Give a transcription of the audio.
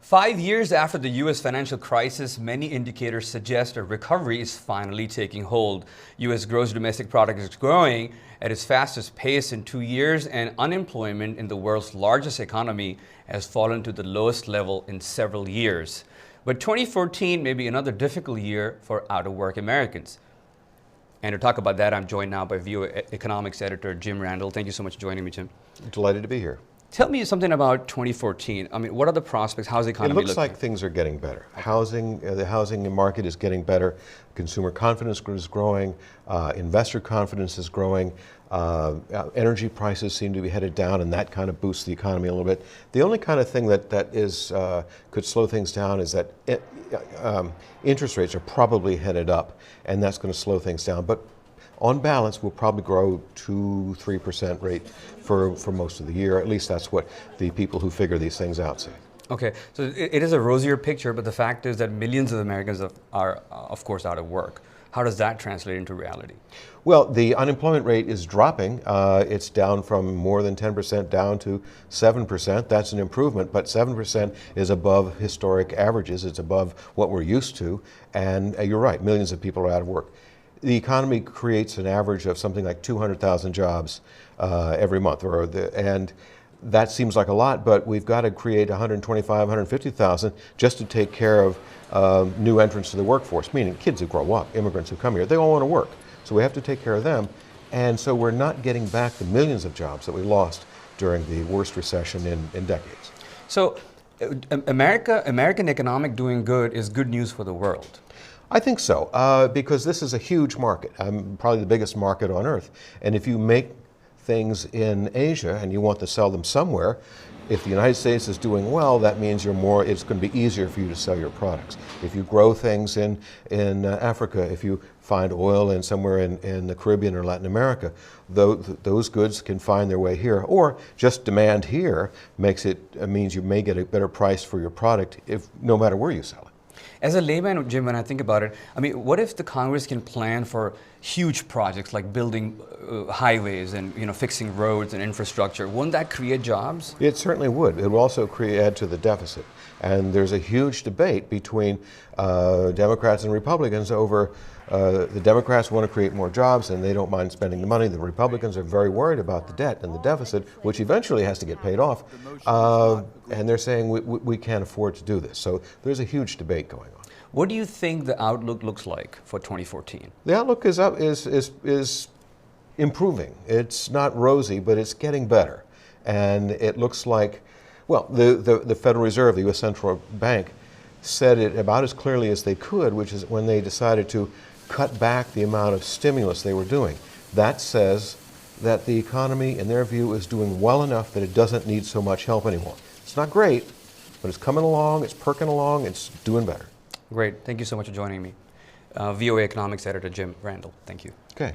5 years after the U.S. financial crisis, many indicators suggest a recovery is finally taking hold. U.S. gross domestic product is growing at its fastest pace in 2 years, and unemployment in the world's largest economy has fallen to the lowest level in several years. But 2014 may be another difficult year for out-of-work Americans. And to talk about that, I'm joined now by VOA economics editor Jim Randall. Thank you so much for joining me, Jim. Delighted to be here. Tell me something about 2014. I mean, what are the prospects? How's the economy looking? It looks looking? like things are getting better. The housing market is getting better. Consumer confidence is growing. Investor confidence is growing. Energy prices seem to be headed down, and that kind of boosts the economy a little bit. The only kind of thing that could slow things down is that interest rates are probably headed up, and that's going to slow things down. But on balance, we'll probably grow 2-3% rate for most of the year. At least that's what the people who figure these things out say. Okay, so it is a rosier picture, but the fact is that millions of Americans are, of course, out of work. How does that translate into reality? Well, the unemployment rate is dropping. It's down from more than 10% down to 7%. That's an improvement, but 7% is above historic averages. It's above what we're used to. And you're right, millions of people are out of work. The economy creates an average of something like 200,000 jobs every month, and that seems like a lot, but we've got to create 125, 150,000 just to take care of new entrants to the workforce, meaning kids who grow up, immigrants who come here. They all want to work, so we have to take care of them. And so we're not getting back the millions of jobs that we lost during the worst recession in decades. So American economic doing good is good news for the world. I think so, because this is a huge market, probably the biggest market on earth. And if you make things in Asia and you want to sell them somewhere, if the United States is doing well, that means it's going to be easier for you to sell your products. If you grow things in Africa, if you find oil somewhere in the Caribbean or Latin America, those goods can find their way here. Or just demand here means you may get a better price for your product no matter where you sell it. As a layman, Jim, when I think about it, I mean, what if the Congress can plan for huge projects like building highways and fixing roads and infrastructure? Wouldn't that create jobs? It certainly would. It would also add to the deficit. And there's a huge debate between Democrats and Republicans over the Democrats want to create more jobs and they don't mind spending the money. The Republicans are very worried about the debt and the deficit, which eventually has to get paid off. And they're saying we can't afford to do this. So there's a huge debate going on. What do you think the outlook looks like for 2014? The outlook is improving. It's not rosy, but it's getting better. And it looks like, well, the Federal Reserve, the U.S. Central Bank, said it about as clearly as they could, which is when they decided to cut back the amount of stimulus they were doing. That says that the economy, in their view, is doing well enough that it doesn't need so much help anymore. It's not great, but it's coming along, it's perking along, it's doing better. Great. Thank you so much for joining me. VOA economics editor Jim Randall. Thank you. Okay.